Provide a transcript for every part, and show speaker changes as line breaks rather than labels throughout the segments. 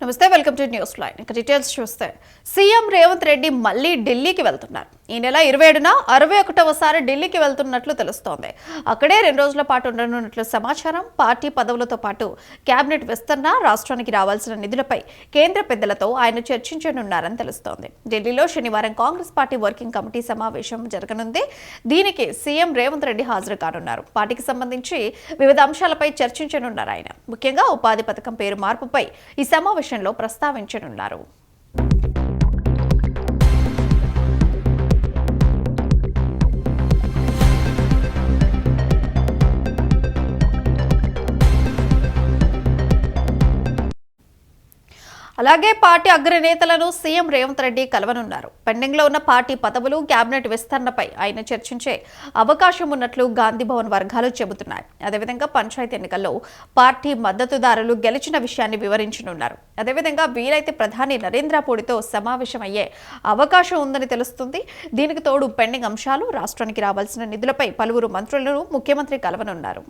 నమస్తే, welcome to news line. ఇక details చూస్తే సీఎం రేవంత్ రెడ్డి మళ్ళీ ఢిల్లీకి వెళ్తున్నారు. ఈ నెల 27న 61వసారి ఢిల్లీకి వెళ్తున్నట్లు తెలుస్తోంది. అక్కడే 2 రోజుల పాటు ఉండనున్నట్లు సమాచారం. పార్టీ పదవులతో పాటు కేబినెట్ విస్తరణ, రాష్ట్రానికి రావాల్సిన నిధులపై కేంద్ర పెద్దలతో ఆయన చర్చించనున్నారని తెలుస్తోంది. ఢిల్లీలో శనివారం కాంగ్రెస్ పార్టీ వర్కింగ్ కమిటీ సమావేశం జరగనుంది. దీనికి సీఎం రేవంత్ రెడ్డి హాజరు కానున్నారు. పార్టీకి సంబంధించి వివిధ అంశాలపై చర్చించనున్నారు ఆయన. ముఖ్యంగా ఉపాధి పథకం పేరు మార్పుపై ఈ సమావేశంలో ప్రస్తావించనున్నారు. అలాగే పార్టీ అగ్రనేతలను సీఎం రేవంత్ రెడ్డి కలవనున్నారు. పెండింగ్లో ఉన్న పార్టీ పదవులు, కేబినెట్ విస్తరణపై ఆయన చర్చించే అవకాశం ఉన్నట్లు గాంధీభవన్ వర్గాలు చెబుతున్నాయి. అదేవిధంగా పంచాయతీ ఎన్నికల్లో పార్టీ మద్దతుదారులు గెలిచిన విషయాన్ని వివరించనున్నారు. అదేవిధంగా వీలైతే ప్రధాని నరేంద్ర మోడీతో సమావేశమయ్యే అవకాశం ఉందని తెలుస్తుంది. దీనికి తోడు పెండింగ్ అంశాలు, రాష్ట్రానికి రావాల్సిన నిధులపై పలువురు మంత్రులను ముఖ్యమంత్రి కలవనున్నారు.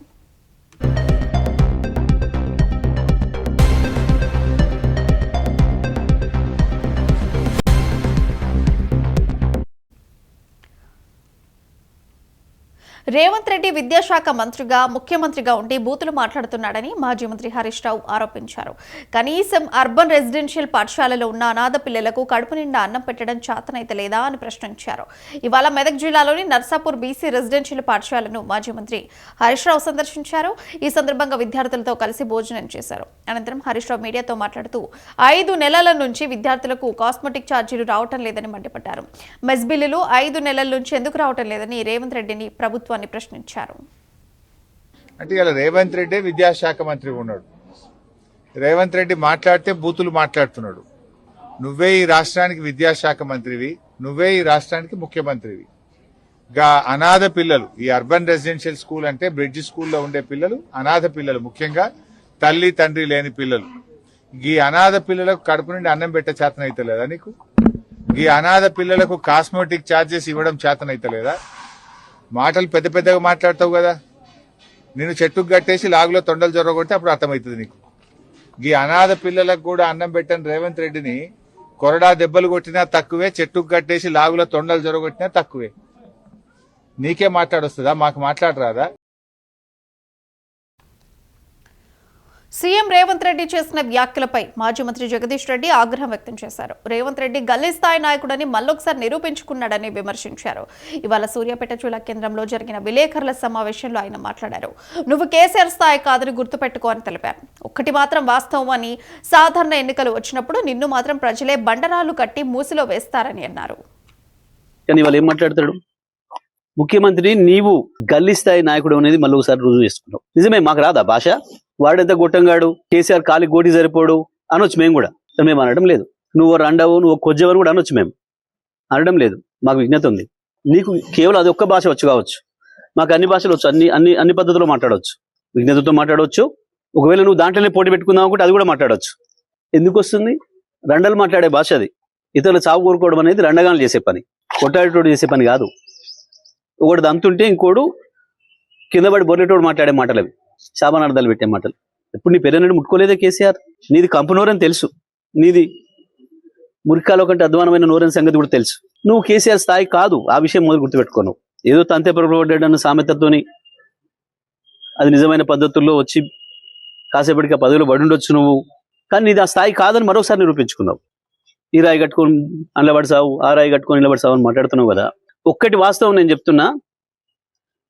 రేవంత్ రెడ్డి విద్యాశాఖ మంత్రిగా, ముఖ్యమంత్రిగా ఉండి బూతులు మాట్లాడుతున్నాడని మాజీ మంత్రి హరీష్ రావు ఆరోపించారు. కనీసం అర్బన్ రెసిడెన్షియల్ పాఠశాలలో ఉన్న అనాథ పిల్లలకు కడుపు నిండా అన్నం పెట్టడం చేతనైతే లేదా అని ప్రశ్నించారు. ఇవాళ మెదక్ జిల్లాలోని నర్సాపూర్ బీసీ రెసిడెన్షియల్ పాఠశాలను మాజీ మంత్రి హరీష్ రావు సందర్శించారు. ఈ సందర్భంగా విద్యార్థులతో కలిసి భోజనం చేశారు. అనంతరం హరీష్ రావు మీడియాతో మాట్లాడుతూ 5 నెలల నుంచి విద్యార్థులకు కాస్మెటిక్ ఛార్జీలు రావటం లేదని మండిపడ్డారు. మెస్ బిల్లులు 5 నెలల నుంచి ఎందుకు రావటం లేదని రేవంత్ రెడ్డిని ప్రభుత్వం ప్రశ్నించారు.
అంటే ఇలా రేవంత్ రెడ్డి విద్యాశాఖ మంత్రి ఉన్నాడు. రేవంత్ రెడ్డి మాట్లాడితే బూతులు మాట్లాడుతున్నాడు. నువ్వే ఈ రాష్ట్రానికి విద్యాశాఖ మంత్రివి, నువ్వే ఈ రాష్ట్రానికి ముఖ్యమంత్రివి. అనాథ పిల్లలు, ఈ అర్బన్ రెసిడెన్షియల్ స్కూల్ అంటే బ్రిడ్జ్ స్కూల్లో ఉండే పిల్లలు అనాథ పిల్లలు, ముఖ్యంగా తల్లి తండ్రి లేని పిల్లలు. ఈ అనాథ పిల్లలకు కడుపు నుండి అన్నం పెట్టే చేతనైతలేదా నీకు? ఈ అనాథ పిల్లలకు కాస్మెటిక్ ఛార్జెస్ ఇవ్వడం చేతనైతలేదా? మాటలు పెద్ద పెద్దగా మాట్లాడతావు కదా. నేను చెట్టుకు కట్టేసి లాగులో తొండలు జొరగొడితే అప్పుడు అర్థమవుతుంది నీకు. ఈ అనాథ పిల్లలకు కూడా అన్నం పెట్టని రేవంత్ రెడ్డిని కొరడా దెబ్బలు కొట్టినా తక్కువే, చెట్టుకు కట్టేసి లాగులో తొండలు జొరగొట్టినా తక్కువే. నీకే మాట్లాడొస్తుందా? మాకు మాట్లాడరాదా?
సీఎం రేవంత్ రెడ్డి చేసిన వ్యాఖ్యలపై మాజీ మంత్రి జగదీష్ రెడ్డి ఆగ్రహం వ్యక్తం చేశారు. రేవంత్ రెడ్డి గల్లీ స్థాయి నాయకుడని మళ్ళొకసారి నిరూపించుకున్నాడని విమర్శించారు. ఇవాళ సూర్యాపేట జిల్లా కేంద్రంలో జరిగిన విలేకరుల సమావేశంలో ఆయన మాట్లాడారు. నువ్వు కేసీఆర్ స్థాయి కాదని గుర్తుపెట్టుకో అని తెలిపారు. ఒక్కటి మాత్రం వాస్తవం అని, సాధారణ ఎన్నికలు వచ్చినప్పుడు నిన్ను మాత్రం ప్రజలే బండరాలు కట్టి మూసిలో వేస్తారని అన్నారు.
ముఖ్యమంత్రి నీవు గల్లీ స్థాయి నాయకుడు అనేది మళ్ళీ ఒకసారి రుజువు చేసుకున్నావు. నిజమే, మాకు రాదా భాష? వాడెంత గొట్టంగాడు, కేసీఆర్ కాలి గోటి సరిపోడు అనొచ్చు. మేము కూడా మేము అనడం లేదు. నువ్వు రండవు, నువ్వు కొజ్జవని కూడా అనొచ్చు. మేము అనడం లేదు. మాకు విజ్ఞత ఉంది. నీకు కేవలం అది ఒక్క భాష వచ్చు కావచ్చు, మాకు అన్ని భాషలు వచ్చు, అన్ని పద్ధతుల్లో మాట్లాడవచ్చు, విజ్ఞతతో మాట్లాడవచ్చు. ఒకవేళ నువ్వు దాంట్లోనే పోటీ పెట్టుకుందాం అనుకుంటే అది కూడా మాట్లాడవచ్చు. ఎందుకు వస్తుంది? రండలు మాట్లాడే భాష అది. ఇతరులు చావు కోరుకోవడం అనేది రండగాలు చేసే పని, కొట్టాడేటోడు చేసే పని కాదు. ఒకటి దంతుంటే ఇంకోడు కింద పడి బొర్రెటోడు మాట్లాడే మాటలు అవి, శాపనార్థాలు పెట్టే మాటలు. ఎప్పుడు నీ పెరనడు ముట్టుకోలేదే కేసీఆర్? నీది కంపు నోరని తెలుసు, నీది మురికాలో కంటే అధ్వానమైన నోరని సంగతి కూడా తెలుసు. నువ్వు కేసీఆర్ స్థాయి కాదు, ఆ విషయం మొదలు గుర్తుపెట్టుకోను. ఏదో తంతే పొరపడ్డాడన్న సామెతతోని అది నిజమైన పద్ధతుల్లో వచ్చి కాసేపటికి ఆ పదవిలో పడుండొచ్చు నువ్వు, కానీ నీది ఆ స్థాయి కాదని మరోసారి నిరూపించుకున్నావు. ఈ రాయి కట్టుకొని నిలబడసావు, ఆ రాయి కట్టుకొని నిలబడసావు అని మాట్లాడుతున్నావు కదా. ఒక్కటి వాస్తవం నేను చెప్తున్నా,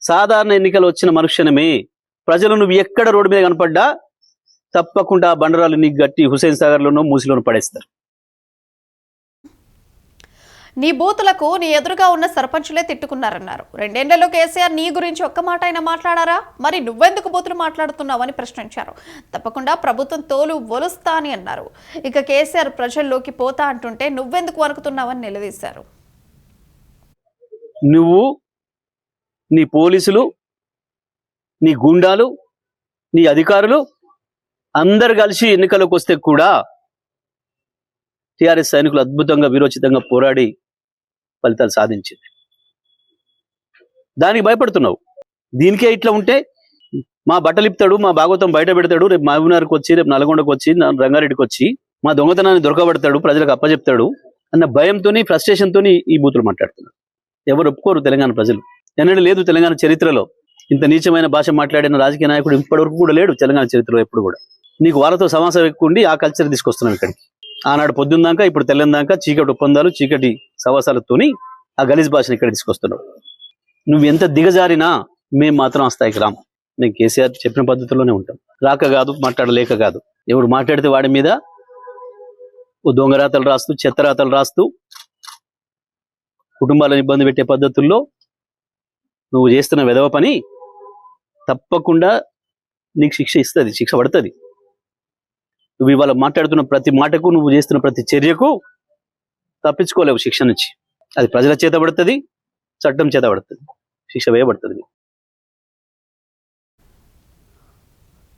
సాధారణ ఎన్నికలు వచ్చిన మరుక్షణమే ప్రజలు నువ్వు ఎక్కడ రోడ్డు మీద కనపడ్డా తప్పకుండా బండరాలు నీకు గట్టి హుసేన్ సాగర్లోనో మూసిలోనో పడేస్తారు.
నీ బూతులకు నీ ఎదురుగా ఉన్న సర్పంచులే తిట్టుకున్నారన్నారు. 2 ఏళ్లలో కేసీఆర్ నీ గురించి ఒక్క మాట అయినా మాట్లాడారా? మరి నువ్వెందుకు బూతులు మాట్లాడుతున్నావని ప్రశ్నించారు. తప్పకుండా ప్రభుత్వం తోలు ఒలుస్తా అని అన్నారు. ఇక కేసీఆర్ ప్రజల్లోకి పోతా అంటుంటే నువ్వెందుకు వణుకుతున్నావని నిలదీశారు.
నువ్వు, నీ పోలీసులు, నీ గూండాలు, నీ అధికారులు అందరు కలిసి ఎన్నికలకు వస్తే కూడా టీఆర్ఎస్ సైనికులు అద్భుతంగా వీరోచితంగా పోరాడి ఫలితాలు సాధించింది. దానికి భయపడుతున్నావు. దీనికే ఇట్లా ఉంటే మా బట్టలిప్తాడు, మా భాగవతం బయట పెడతాడు, రేపు మహబూబ్నగర్కి వచ్చి, రేపు నల్గొండకు వచ్చి, రంగారెడ్డికి వచ్చి మా దొంగతనాన్ని దొరకబడతాడు, ప్రజలకు అప్పచెప్తాడు అన్న భయంతోని, ఫ్రస్ట్రేషన్తోని ఈ బూతులు మాట్లాడుతున్నారు. ఎవరు ఒప్పుకోరు తెలంగాణ ప్రజలు. ఎన్నడూ లేదు తెలంగాణ చరిత్రలో ఇంత నీచమైన భాష మాట్లాడిన రాజకీయ నాయకుడు ఇప్పటివరకు కూడా లేడు తెలంగాణ చరిత్రలో ఎప్పుడు కూడా. నీకు వాళ్ళతో సమాసం ఎక్కువ ఉండి ఆ కల్చర్ తీసుకొస్తున్నాం ఇక్కడికి. ఆనాడు పొద్దున్నాక ఇప్పుడు తెల్లందాక చీకటి ఒప్పందాలు, చీకటి సవాసాలతోని ఆ గలీజ్ భాషను ఇక్కడ తీసుకొస్తున్నావు. నువ్వు ఎంత దిగజారినా మేము మాత్రం ఆ స్థాయికి రాము. మేము కేసీఆర్ చెప్పిన పద్ధతిలోనే ఉంటాం. రాక కాదు, మాట్లాడలేక కాదు. ఎవడు మాట్లాడితే వాడి మీద ఓ దొంగరాతలు రాస్తూ, చెత్తరాతలు రాస్తూ, కుటుంబాలను ఇబ్బంది పెట్టే పద్ధతుల్లో నువ్వు చేస్తున్న వెధవ పని తప్పకుండా నీకు శిక్ష ఇస్తుంది, శిక్ష పడుతుంది. నువ్వు ఇవాళ మాట్లాడుతున్న ప్రతి మాటకు, నువ్వు చేస్తున్న ప్రతి చర్యకు తప్పించుకోలేవు శిక్ష నుంచి. అది ప్రజల చేత పడుతుంది, చట్టం చేత పడుతుంది, శిక్ష వేయబడుతుంది.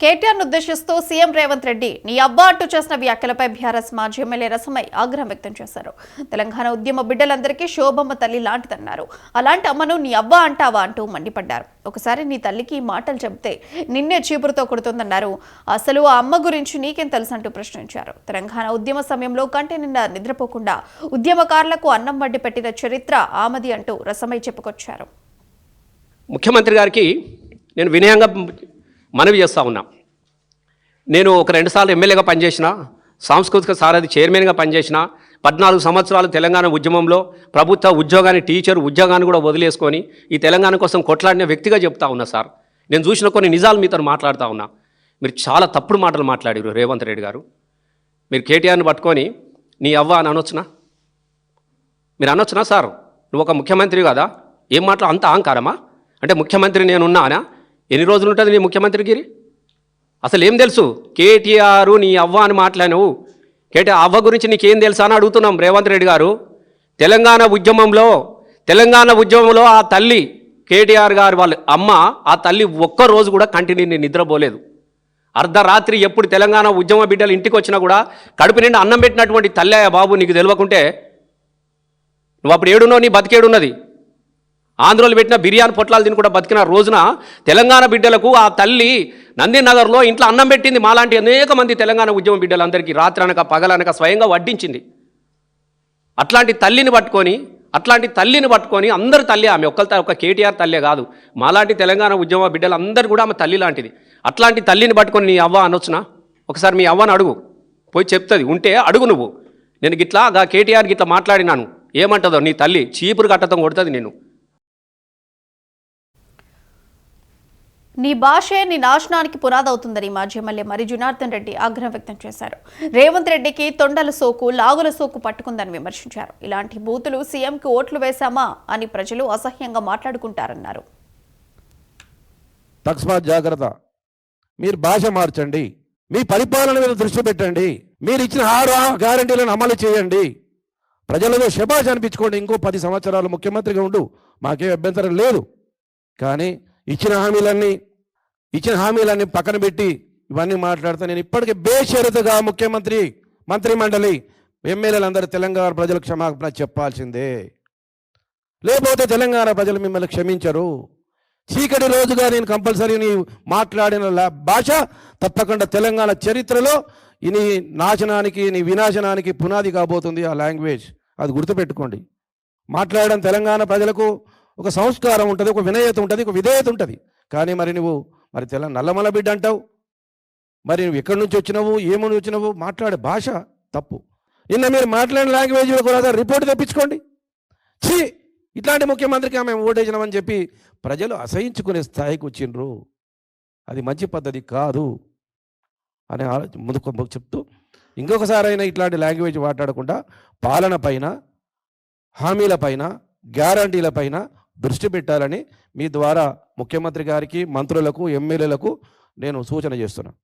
కేటీఆర్ను ఉద్దేశిస్తూ సీఎం రేవంత్ రెడ్డి నీ అబ్బా అంటూ చేసిన వ్యాఖ్యలపై బీఆర్ఎస్ మాజీ ఎమ్మెల్యే రసమై ఆగ్రహం వ్యక్తం చేశారు. తెలంగాణ ఉద్యమ బిడ్డలందరికీ శోభమ్మ తల్లి లాంటిదన్నారు. అలాంటి అమ్మను నీ అబ్బా అంటావా అంటూ మండిపడ్డారు. ఒకసారి నీ తల్లికి ఈ మాటలు చెబితే నిన్నే చీపురుతో కొడుతుందన్నారు. అసలు ఆ అమ్మ గురించి నీకేం తెలుసంటూ ప్రశ్నించారు. తెలంగాణ ఉద్యమ సమయంలో కంటి నిండా నిద్రపోకుండా ఉద్యమకారులకు అన్నం వడ్డి పెట్టిన చరిత్ర ఆమది అంటూ రసమై చెప్పుకొచ్చారు.
ముఖ్యమంత్రి గారికి నేను వినయంగా మనవి చేస్తూ ఉన్నా. నేను ఒక 2 సార్లు ఎమ్మెల్యేగా పనిచేసిన, సాంస్కృతిక సారథి చైర్మన్గా పనిచేసిన, 14 సంవత్సరాలు తెలంగాణ ఉద్యమంలో ప్రభుత్వ ఉద్యోగాన్ని, టీచర్ ఉద్యోగాన్ని కూడా వదిలేసుకొని ఈ తెలంగాణ కోసం కొట్లాడిన వ్యక్తిగా చెప్తా ఉన్నా సార్. నేను చూసిన కొన్ని నిజాలు మీతో మాట్లాడుతూ ఉన్నా. మీరు చాలా తప్పుడు మాటలు మాట్లాడారు రేవంత్ రెడ్డి గారు. మీరు కేటీఆర్ని పట్టుకొని నీ అవ్వ అని అనొచ్చునా? మీరు అనొచ్చునా సార్? నువ్వు ఒక ముఖ్యమంత్రి కదా, ఏం మాటలు అంత అహంకారమా? అంటే ముఖ్యమంత్రి నేనున్నానా? ఎన్ని రోజులు ఉంటుంది నీ ముఖ్యమంత్రిగిరి? అసలు ఏం తెలుసు? కేటీఆర్ నీ అవ్వ అని మాట్లాడినవు. కేటీఆర్ అవ్వ గురించి నీకేం తెలుసా అని అడుగుతున్నాం రేవంత్ రెడ్డి గారు. తెలంగాణ ఉద్యమంలో ఆ తల్లి కేటీఆర్ గారు వాళ్ళ అమ్మ, ఆ తల్లి ఒక్కరోజు కూడా కంటిన్యూ నిద్రపోలేదు. అర్ధరాత్రి ఎప్పుడు తెలంగాణ ఉద్యమ బిడ్డలు ఇంటికి వచ్చినా కూడా కడుపు నిండా అన్నం పెట్టినటువంటి తల్లి బాబు, నీకు తెలియకుంటే నువ్వు అప్పుడు ఏడున్నావు, నీ బతికేడున్నది. ఆంధ్రలో పెట్టిన బిర్యానీ పొట్లాలు తిని కూడా బతికిన రోజున తెలంగాణ బిడ్డలకు ఆ తల్లి నందినగర్లో ఇంట్లో అన్నం పెట్టింది. మాలాంటి అనేక మంది తెలంగాణ ఉద్యమ బిడ్డలందరికీ రాత్రనక పగలనక స్వయంగా వడ్డించింది. అట్లాంటి తల్లిని పట్టుకొని అందరు తల్లి, ఆమె ఒక్క కేటీఆర్ తల్లే కాదు, మాలాంటి తెలంగాణ ఉద్యమ బిడ్డలందరూ కూడా ఆమె తల్లి లాంటిది. అట్లాంటి తల్లిని పట్టుకొని నీ అవ్వ అనొచ్చునా? ఒకసారి మీ అవ్వను అడుగు, పోయి చెప్తుంది. ఉంటే అడుగు నువ్వు. నేను గిట్లా కేటీఆర్ గిట్లా మాట్లాడినాను, ఏమంటుందో నీ తల్లి చీపురు కట్టతో కొడుతుంది నేను.
నీ భాషే నీ నాశనానికి పునాదవుతుందని మాజీ ఎమ్మెల్యే మరి జనార్దన్ రెడ్డి ఆగ్రహం వ్యక్తం చేశారు. రేవంత్ రెడ్డికి తొండల సోకు, లాగుల సోకు పట్టుకుందని విమర్శించారు. ఇలాంటి బూతులు సీఎంకి ఓట్లు వేశామా అని ప్రజలు అసహ్యంగా మాట్లాడుకుంటారన్నారు.
తస్మాత్ జాగ్రత్త. మీరు భాష మార్చండి, మీ పరిపాలన మీద దృష్టి పెట్టండి, మీరు ఇచ్చిన 6 గ్యారంటీలను అమలు చేయండి, ప్రజలతో శభాష్ అనిపించుకోండి. ఇంకో 10 సంవత్సరాలు ముఖ్యమంత్రిగా ఉండు, మాకేం అభ్యంతరం లేదు. కానీ ఇచ్చిన హామీలన్నీ పక్కన పెట్టి ఇవన్నీ మాట్లాడితే నేను ఇప్పటికీ బేషరతుగా ముఖ్యమంత్రి, మంత్రిమండలి, ఎమ్మెల్యేలందరూ తెలంగాణ ప్రజలకు క్షమాపణ చెప్పాల్సిందే. లేకపోతే తెలంగాణ ప్రజలు మిమ్మల్ని క్షమించరు. చీకటి రోజుగా నేను కంపల్సరీ నీ మాట్లాడిన భాష తప్పకుండా తెలంగాణ చరిత్రలో నీ నాశనానికి, నీ వినాశనానికి పునాది కాబోతుంది ఆ లాంగ్వేజ్. అది గుర్తుపెట్టుకోండి. మాట్లాడడం తెలంగాణ ప్రజలకు ఒక సంస్కారం ఉంటుంది, ఒక వినయత ఉంటుంది, ఒక విధేయత ఉంటుంది. కానీ మరి నువ్వు నల్లమల బిడ్డ అంటావు. మరి నువ్వు ఎక్కడి నుంచి వచ్చినావు, ఏమని వచ్చినావు, మాట్లాడే భాష తప్పు. నిన్న మీరు మాట్లాడిన లాంగ్వేజ్ కూడా రిపోర్ట్ తెప్పించుకోండి. ఇట్లాంటి ముఖ్యమంత్రికి మేము ఓటేసినామని చెప్పి ప్రజలు అసహించుకునే స్థాయికి వచ్చిండ్రు. అది మంచి పద్ధతి కాదు అని ముందుకు చెప్తూ, ఇంకొకసారి అయినా ఇట్లాంటి లాంగ్వేజ్ మాట్లాడకుండా పాలన పైన, హామీల పైన, గ్యారంటీల పైన దృష్టి పెట్టాలని మీ ద్వారా ముఖ్యమంత్రి గారికి, మంత్రులకు, ఎమ్మెల్యేలకు నేను సూచన చేస్తున్నాను.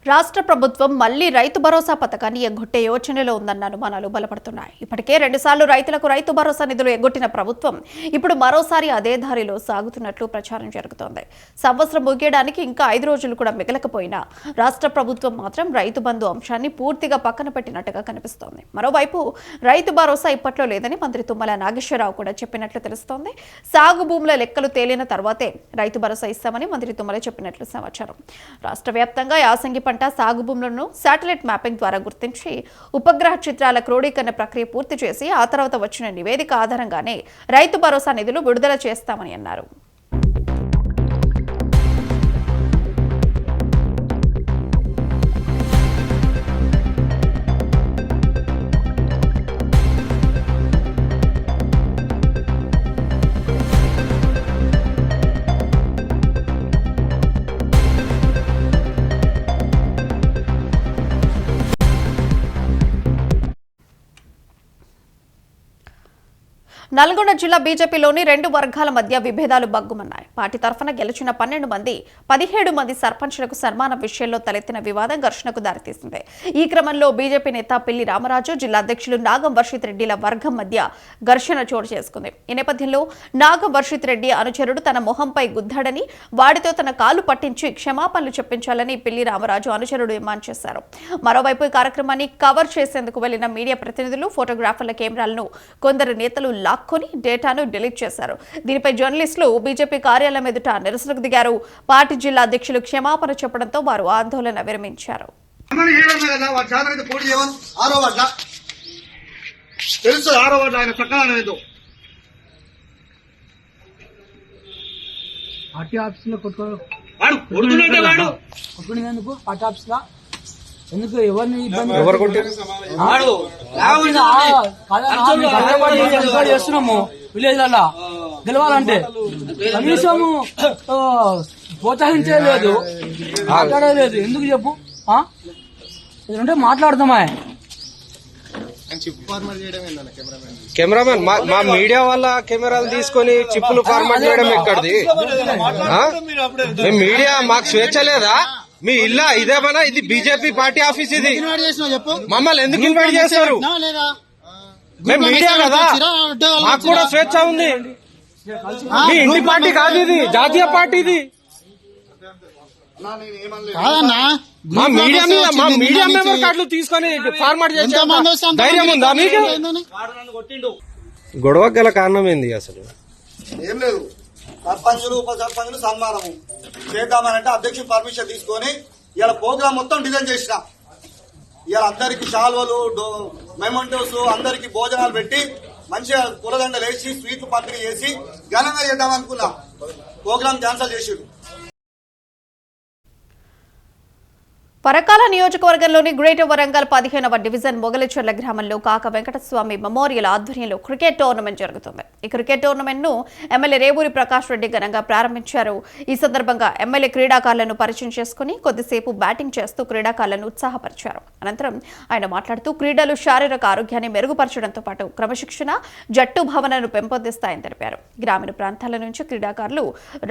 రాష్ట్ర ప్రభుత్వం మళ్లీ రైతు భరోసా పథకాన్ని ఎగ్గొట్టే యోచనలో ఉందన్న అనుమానాలు బలపడుతున్నాయి. ఇప్పటికే 2 సార్లు రైతులకు రైతు భరోసా నిధులు ఎగ్గొట్టిన ప్రభుత్వం ఇప్పుడు మరోసారి అదే దారిలో సాగుతున్నట్లు ప్రచారం జరుగుతోంది. సంవత్సరం ముగియడానికి ఇంకా 5 రోజులు కూడా మిగలకపోయినా రాష్ట్ర ప్రభుత్వం మాత్రం రైతు బంధు అంశాన్ని పూర్తిగా పక్కన పెట్టినట్టుగా కనిపిస్తోంది. మరోవైపు రైతు భరోసా ఇప్పట్లో లేదని మంత్రి తుమ్మల నాగేశ్వరరావు కూడా చెప్పినట్లు తెలుస్తోంది. సాగు భూముల లెక్కలు తేలిన తర్వాతే రైతు భరోసా ఇస్తామని మంత్రి తుమ్మల చెప్పినట్లు సమాచారం. రాష్ట్ర వ్యాప్తంగా యాసంగి పంట పంట సాగు భూములను శాటిలైట్ మ్యాపింగ్ ద్వారా గుర్తించి ఉపగ్రహ చిత్రాల క్రోడీకరణ ప్రక్రియ పూర్తి చేసి ఆ తర్వాత వచ్చిన నివేదిక ఆధారంగానే రైతు భరోసా నిధులు విడుదల చేస్తామని అన్నారు. నల్గొండ జిల్లా బీజేపీలోని 2 వర్గాల మధ్య విభేదాలు బగ్గుమన్నాయి. పార్టీ తరఫున గెలిచిన 12 మంది 17 మంది సర్పంచ్లకు సన్మానం విషయంలో తలెత్తిన వివాదం ఘర్షణకు దారితీసింది. ఈ క్రమంలో బీజేపీ నేత పిల్లి రామరాజు, జిల్లా అధ్యక్షులు నాగం వర్షిత్ రెడ్డిల వర్గం మధ్య ఘర్షణ చోటు చేసుకుంది. ఈ నేపథ్యంలో నాగం వర్షిత్ రెడ్డి అనుచరుడు తన మొహంపై గుద్దాడని, వాడితో తన కాలు పట్టించి క్షమాపణలు చెప్పించాలని పిల్లి రామరాజు అనుచరుడు డిమాండ్ చేశారు. మరోవైపు ఈ కార్యక్రమాన్ని కవర్ చేసేందుకు వెళ్లిన మీడియా ప్రతినిధులు, ఫోటోగ్రాఫర్ల కెమెరాలను కొందరు నేతలు లాక్కొని డేటాను డిలీట్ చేశారు. దీనిపై జర్నలిస్టులు బీజేపీ కార్యాలయం ఎదుట నిరసనకు దిగారు. పార్టీ జిల్లా అధ్యక్షులు క్షమాపణ చెప్పడంతో వారు ఆందోళన విరమించారు.
ఎందుకు ఎవరిని చేస్తున్నాము విలేజ్ లా గెలవాలంటే కనీసము ప్రోత్సహించలేదు, మాట్లాడలేదు. ఎందుకు చెప్పు? ఎందుకంటే మాట్లాడతామా?
కెమెరామెన్ మా మీడియా వాళ్ళ కెమెరాలు తీసుకొని చిప్పులు ఫార్మాట్ చేయడం ఎక్కడిది? మీడియా మాకు స్వేచ్ఛ లేదా? మీ ఇల్లా ఇదేమన్నా? ఇది బీజేపీ పార్టీ ఆఫీస్. ఇది మమ్మల్ని ఎందుకు ఇన్వైట్ చేస్తారు? మేము మీడియా కదా, మాకు కూడా స్వేచ్ఛ ఉంది. మీ ఇంటి పార్టీ కాదు, ఇది జాతీయ పార్టీ. ఇది మా మీడియా మెంబర్ కార్డులు తీసుకొని ఫార్మాట్ చేసే ధైర్యం ఉందా మీకు? గొడవ గల కారణం ఏంది అసలు?
ఏం లేదు, సర్పంచులు ఉప సర్పంచులు సన్మానము చేద్దామనంటే అధ్యక్షుడు పర్మిషన్ తీసుకొని ఇలా ప్రోగ్రామ్ మొత్తం డిజైన్ చేసిన. ఇలా అందరికి శాల్వలు, మెమంటోస్, అందరికి భోజనాలు పెట్టి మంచిగా పూలదండలు వేసి స్వీట్లు పంపిణీ చేసి ఘనంగా చేద్దామనుకున్నా. ప్రోగ్రామ్ క్యాన్సల్ చేసిరు.
పరకాల నియోజకవర్గంలోని గ్రేటర్ వరంగల్ 15వ డివిజన్ మొగలిచెర్ల గ్రామంలో కాక వెంకటస్వామి మెమోరియల్ ఆధ్వర్యంలో క్రికెట్ టోర్నమెంట్ జరుగుతుంది. ఈ క్రికెట్ టోర్నమెంట్ ను ఎమ్మెల్యే రేవూరి ప్రకాష్ రెడ్డి ఘనంగా ప్రారంభించారు. ఈ సందర్భంగా ఎమ్మెల్యే క్రీడాకారులను పరిచయం చేసుకుని కొద్దిసేపు బ్యాటింగ్ చేస్తూ క్రీడాకారులను ఉత్సాహపరిచారు. అనంతరం ఆయన మాట్లాడుతూ క్రీడలు శారీరక ఆరోగ్యాన్ని మెరుగుపరచడంతో పాటు క్రమశిక్షణ, జట్టు భావనను పెంపొందిస్తాయని తెలిపారు. గ్రామీణ ప్రాంతాల నుంచి క్రీడాకారులు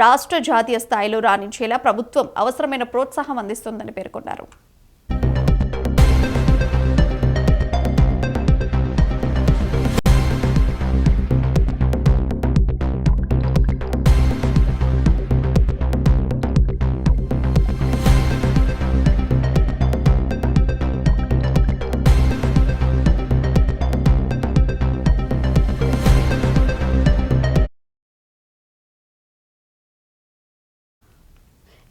రాష్ట్ర, జాతీయ స్థాయిలో రాణించేలా ప్రభుత్వం అవసరమైన ప్రోత్సాహం అందిస్తుందని పేర్కొన్నారు.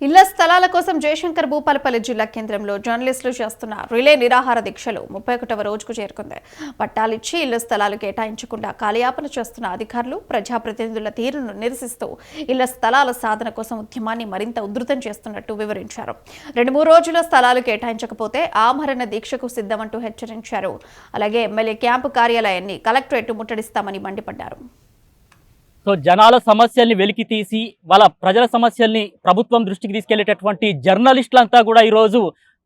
ఇళ్ల స్థలాల కోసం జయశంకర్ భూపాలపల్లి జిల్లా కేంద్రంలో జర్నలిస్టులు చేస్తున్న రిలే నిరాహార దీక్షలు 31వ రోజుకు చేరుకుంది. పట్టాలిచ్చి ఇళ్ల స్థలాలు కేటాయించకుండా కాలయాపన చేస్తున్న అధికారులు, ప్రజాప్రతినిధుల తీరును నిరసిస్తూ ఇళ్ల స్థలాల సాధన కోసం ఉద్యమాన్ని మరింత ఉధృతం చేస్తున్నట్టు వివరించారు. 2-3 రోజుల స్థలాలు కేటాయించకపోతే ఆమరణ దీక్షకు సిద్ధమంటూ హెచ్చరించారు. అలాగే ఎమ్మెల్యే క్యాంపు కార్యాలయాన్ని కలెక్టరేట్ ముట్టడిస్తామని మండిపడ్డారు.
సో జనాల సమస్యల్ని వెలికి తీసి వాళ్ళ ప్రజల సమస్యల్ని ప్రభుత్వం దృష్టికి తీసుకెళ్లేటటువంటి జర్నలిస్టులంతా కూడా ఈరోజు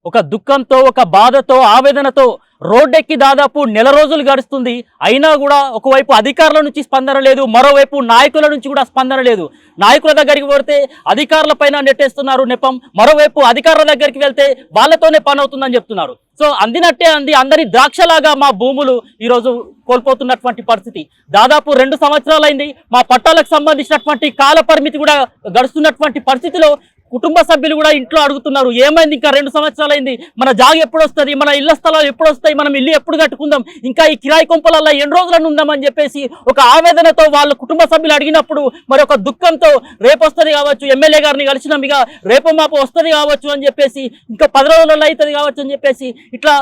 ఒక దుఃఖంతో, ఒక బాధతో, ఆవేదనతో రోడ్డెక్కి దాదాపు 1 రోజులు గడుస్తుంది. అయినా కూడా ఒకవైపు అధికారుల నుంచి స్పందన లేదు, మరోవైపు నాయకుల నుంచి కూడా స్పందన లేదు. నాయకుల దగ్గరికి పోతే అధికారుల పైన నెట్టేస్తున్నారు నెపం, మరోవైపు అధికారుల దగ్గరికి వెళ్తే వాళ్ళతోనే పని అవుతుందని చెప్తున్నారు. సో అందినట్టే అందరి ద్రాక్షలాగా మా భూములు ఈరోజు కోల్పోతున్నటువంటి పరిస్థితి. దాదాపు 2 సంవత్సరాలైంది. మా పట్టాలకు సంబంధించినటువంటి కాల పరిమితి కూడా గడుస్తున్నటువంటి పరిస్థితిలో కుటుంబ సభ్యులు కూడా ఇంట్లో అడుగుతున్నారు, ఏమైంది ఇంకా 2 సంవత్సరాలు అయింది, మన జాగ ఎప్పుడు వస్తుంది, మన ఇళ్ల స్థలాలు ఎప్పుడు వస్తాయి, మనం ఇల్లు ఎప్పుడు కట్టుకుందాం, ఇంకా ఈ కిరాయి కొంపలల్లో ఎన్ని రోజులను ఉందామని చెప్పేసి ఒక ఆవేదనతో వాళ్ళ కుటుంబ సభ్యులు అడిగినప్పుడు మరి ఒక దుఃఖంతో రేపు వస్తుంది కావచ్చు, ఎమ్మెల్యే గారిని కలిసినాం, ఇక రేపు మాపు వస్తుంది కావచ్చు అని చెప్పేసి, ఇంకా 10 రోజులలో అవుతుంది కావచ్చు అని చెప్పేసి ఇట్లా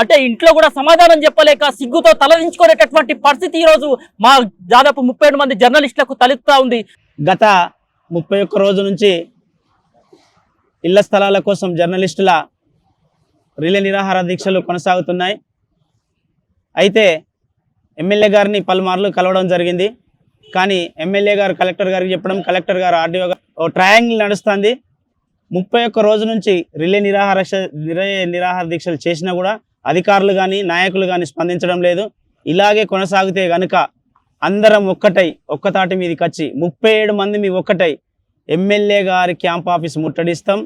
అంటే ఇంట్లో కూడా సమాధానం చెప్పలేక సిగ్గుతో తలదించుకునేటటువంటి పరిస్థితి ఈరోజు మా దాదాపు 37 మంది జర్నలిస్టులకు తలెత్తుతా ఉంది.
గత 31 రోజు నుంచి ఇళ్ల స్థలాల కోసం జర్నలిస్టుల రిలే నిరాహార దీక్షలు కొనసాగుతున్నాయి. అయితే ఎమ్మెల్యే గారిని పలుమార్లు కలవడం జరిగింది. కానీ ఎమ్మెల్యే గారు కలెక్టర్ గారికి చెప్పడం, కలెక్టర్ గారు ఆర్డీఓ గారు ఓ ట్రయాంగిల్ నడుస్తుంది. 31 రోజు నుంచి రిలే నిరాహార దీక్షలు చేసినా కూడా అధికారులు కానీ నాయకులు కానీ స్పందించడం లేదు. ఇలాగే కొనసాగితే కనుక అందరం ఒక్కటై ఒక్కతాటి మీదకి వచ్చి 37 మంది మీ ఒక్కటై ఎమ్మెల్యే గారి క్యాంప్ ఆఫీస్ ముట్టడిస్తాం.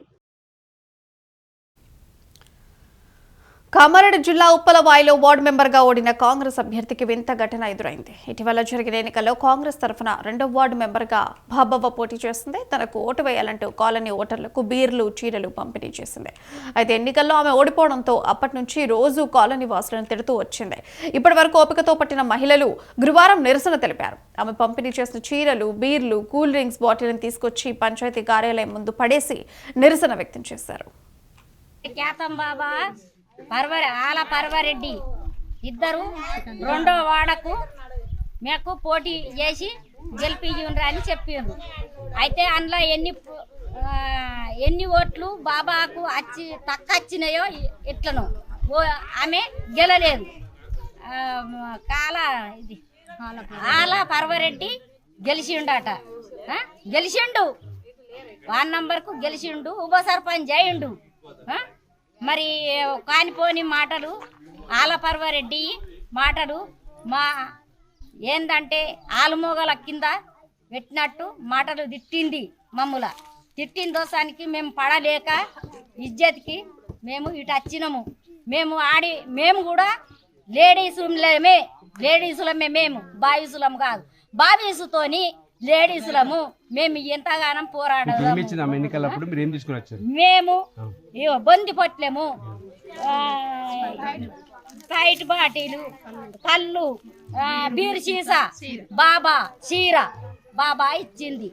కామారెడ్డి జిల్లా ఉప్పలవాయిలో వార్డు మెంబర్గా ఓడిన కాంగ్రెస్ అభ్యర్థికి వింత ఘటన ఎదురైంది. ఇటీవల జరిగిన ఎన్నికల్లో కాంగ్రెస్ తరఫున 2వ వార్డు మెంబర్గా బాబవ్వ పోటీ చేసింది. తనకు ఓటు వేయాలంటూ కాలనీ ఓటర్లకు బీర్లు, చీరలు పంపిణీ చేసింది. అయితే ఎన్నికల్లో ఆమె ఓడిపోవడంతో అప్పటి నుంచి రోజు కాలనీ వాసులను తిడుతూ వచ్చింది. ఇప్పటి వరకు ఓపికతో పట్టిన మహిళలు గురువారం నిరసన తెలిపారు. ఆమె పంపిణీ చేసిన చీరలు, బీర్లు, కూల్ డ్రింక్స్ బాటిల్ని తీసుకొచ్చి పంచాయతీ కార్యాలయం ముందు పడేసి నిరసన వ్యక్తం చేశారు.
పర్వారెడ్డి ఇద్దరు 2వ వార్డుకు మాకు పోటీ చేసి గెలిపియ్యుండ్రా అని చెప్పిండ్రు. అయితే అందులో ఎన్ని ఓట్లు బాబాకు తక్కువ వచ్చినాయో ఎట్లనో ఆమె గెలలేదు. ఆల పర్వారెడ్డి గెలిచిండట, గెలిచిండు, 1 నంబర్కు గెలిచిండు, ఉప సర్పంచ్ అయ్యిండు. మరి కానిపోని మాటలు ఆల పర్వారెడ్డి మాటలు మా ఏందంటే ఆలుమోగల కింద పెట్టినట్టు మాటలు తిట్టింది. మమ్ముల తిట్టిన దోసానికి మేము పడలేక ఇజ్జత్కి మేము ఇటు వచ్చినాము. మేము కూడా లేడీసులమే, మేము బాయ్సులం కాదు, బాయ్సుతోని లేడీసులము. మేము ఎంతగానం పోరాడాము. మేము బొంది పొట్లము, టైట్ బాటిలు, కళ్ళు, బీర్ సీసా, బాబా చీర బాబా ఇచ్చింది.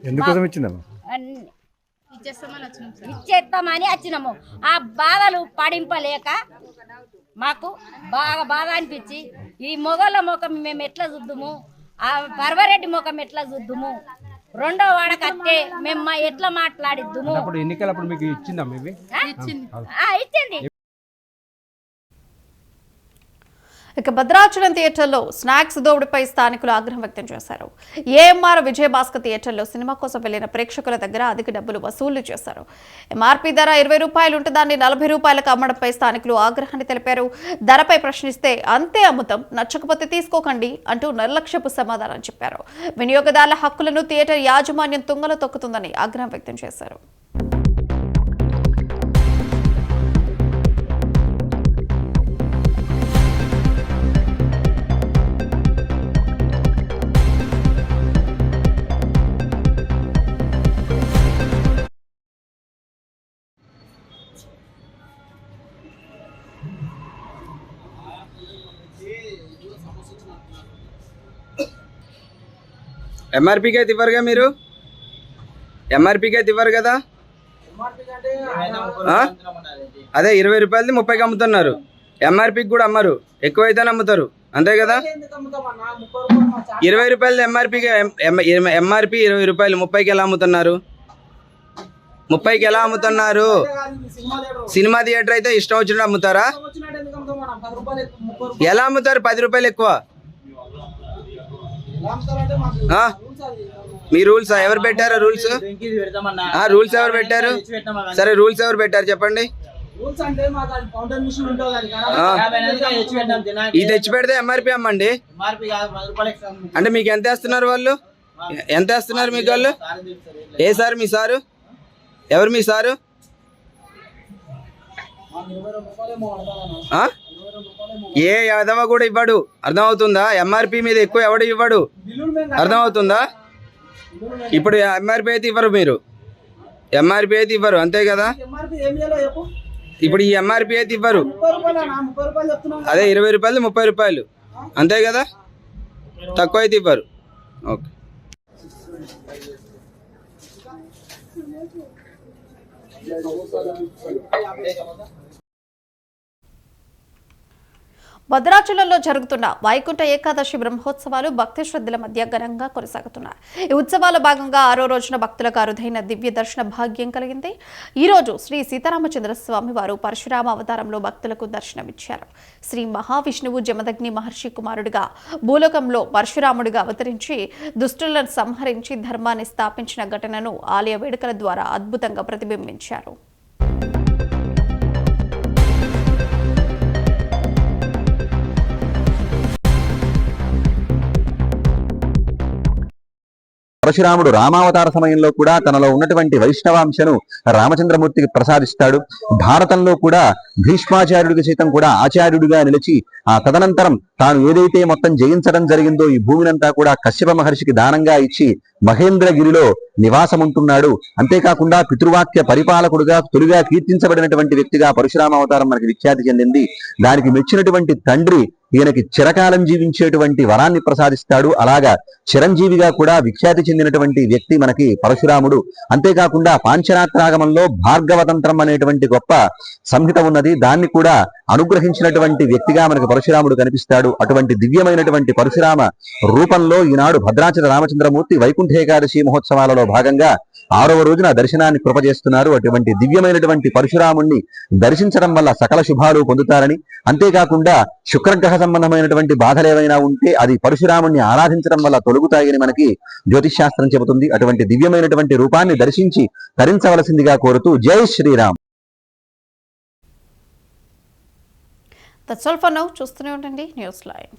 ఇచ్చేస్తామని వచ్చినాము. ఆ బాధలు పడింపలేక మాకు బాగా బాధ అనిపించి ఈ మొగల ముఖం మేము ఎట్లా చూద్దుము, ఆ పర్వారెడ్డి ముఖం ఎట్లా చూద్దుము, 2వ వాడకత్తే మేము ఎట్లా మాట్లాడిద్దుము.
ఎన్నికలప్పుడు మీకు ఇచ్చిందా?
ఇచ్చింది.
ఇక భద్రాచలం థియేటర్లో స్నాక్స్ దోపిడీపై స్థానికులు ఆగ్రహం వ్యక్తం చేశారు. ఏఎంఆర్ విజయభాస్కర్ థియేటర్లో సినిమా కోసం వెళ్లిన ప్రేక్షకుల దగ్గర అధిక డబ్బులు వసూలు చేశారు. ఎంఆర్పీ ధర 20 రూపాయలు ఉంటే దాన్ని 40 రూపాయలకు అమ్మడంపై స్థానికులు ఆగ్రహాన్ని తెలిపారు. ధరపై ప్రశ్నిస్తే అంతే అమ్ముతాం, నచ్చకపోతే తీసుకోకండి అంటూ నిర్లక్ష్యపు సమాధానం చెప్పారు. వినియోగదారుల హక్కులను థియేటర్ యాజమాన్యం తుంగలో తొక్కుతుందని ఆగ్రహం వ్యక్తం చేశారు.
ఎంఆర్పీకి అయితే ఇవ్వరుగా మీరు, ఎంఆర్పీకి అయితే ఇవ్వరు కదా. అదే 20 రూపాయలది 30కి అమ్ముతున్నారు. ఎంఆర్పీకి కూడా అమ్మరు, ఎక్కువైతేనే అమ్ముతారు, అంతే కదా. 20 రూపాయలది ఎంఆర్పీకి, ఎంఆర్పీ 20 రూపాయలు, 30కి ఎలా అమ్ముతున్నారు? 30కి ఎలా అమ్ముతున్నారు? సినిమా థియేటర్ అయితే ఇష్టం వచ్చినట్టు అమ్ముతారా? ఎలా అమ్ముతారు? 10 రూపాయలు ఎక్కువ. మీ రూల్స్ ఎవరు పెట్టారు? రూల్స్ ఎవరు పెట్టారు? సరే రూల్స్ ఎవరు పెట్టారు చెప్పండి. ఇది తెచ్చి పెడితే ఎంఆర్పీ అమ్మండి. అంటే మీకు ఎంత వేస్తున్నారు వాళ్ళు? ఎంత వేస్తున్నారు మీకు వాళ్ళు? ఏ సార్ మీ సారు? ఎవరు మీ సారు? ఏ యాదవ కూడా ఇవ్వడు, అర్థమవుతుందా? ఎంఆర్పీ మీద ఎక్కువ ఎవడు ఇవ్వడు, అర్థమవుతుందా? ఇప్పుడు ఎంఆర్పీ అయితే ఇవ్వరు మీరు. ఎంఆర్పి అయితే ఇవ్వరు, అంతే కదా. ఇప్పుడు ఈ ఎంఆర్పి అయితే ఇవ్వరు, అదే 20 రూపాయలు 30 రూపాయలు, అంతే కదా. తక్కువ అయితే ఇవ్వరు. ఓకే.
భద్రాచలంలో జరుగుతున్న వైకుంఠ ఏకాదశి బ్రహ్మోత్సవాలు భక్తి శ్రద్ధల మధ్య ఘనంగా కొనసాగుతున్నాయి. ఈ ఉత్సవాల భాగంగా 6వ రోజున భక్తులకు అరుదైన దివ్య దర్శన భాగ్యం కలిగింది. ఈ రోజు శ్రీ సీతారామచంద్ర స్వామి వారు పరశురామ అవతారంలో భక్తులకు దర్శనమిచ్చారు. శ్రీ మహావిష్ణువు జమదగ్ని మహర్షి కుమారుడిగా భూలోకంలో పరశురాముడిగా అవతరించి దుష్టులను సంహరించి ధర్మాన్ని స్థాపించిన ఘటనను ఆలయ వేడుకల ద్వారా అద్భుతంగా ప్రతిబింబించారు.
పరశురాముడు రామావతార సమయంలో కూడా తనలో ఉన్నటువంటి వైష్ణవాంశను రామచంద్రమూర్తికి ప్రసాదిస్తాడు. భారతంలో కూడా భీష్మాచార్యుడికి సైతం కూడా ఆచార్యుడిగా నిలిచి ఆ తదనంతరం తాను ఏదైతే మొత్తం జయించడం జరిగిందో ఈ భూమినంతా కూడా కశ్యప మహర్షికి దానంగా ఇచ్చి మహేంద్రగిరిలో నివాసముంటున్నాడు. అంతేకాకుండా పితృవాక్య పరిపాలకుడుగా తొలిగా కీర్తించబడినటువంటి వ్యక్తిగా పరశురామ అవతారం మనకి విఖ్యాతి చెందింది. దానికి మెచ్చినటువంటి తండ్రి ఈయనకి చిరకాలం జీవించేటువంటి వరాన్ని ప్రసాదిస్తాడు. అలాగా చిరంజీవిగా కూడా విఖ్యాతి చెందినటువంటి వ్యక్తి మనకి పరశురాముడు. అంతేకాకుండా పాంచరాత్రాగమంలో భార్గవతంత్రం అనేటువంటి గొప్ప సంహిత ఉన్నది, దాన్ని కూడా అనుగ్రహించినటువంటి వ్యక్తిగా మనకి పరశురాముడు కనిపిస్తాడు. అటువంటి దివ్యమైనటువంటి పరశురామ రూపంలో ఈనాడు భద్రాచల రామచంద్రమూర్తి వైకుంఠ ఏకాదశి మహోత్సవాలలో భాగంగా 6వ రోజున దర్శనాన్ని కృపజేస్తున్నారు. అటువంటి దివ్యమైనటువంటి పరశురాముణ్ణి దర్శించడం వల్ల సకల శుభాలు పొందుతారని, అంతేకాకుండా శుక్రగ్రహ సంబంధమైనటువంటి బాధలు ఏవైనా ఉంటే అది పరశురాముణ్ణి ఆరాధించడం వల్ల తొలగుతాయని మనకి జ్యోతిష్ శాస్త్రం చెబుతుంది. అటువంటి దివ్యమైనటువంటి రూపాన్ని దర్శించి తరించవలసిందిగా కోరుతూ జై Sriram.
That's all for now. చూస్తూనే ఉండండి న్యూస్ లైవ్.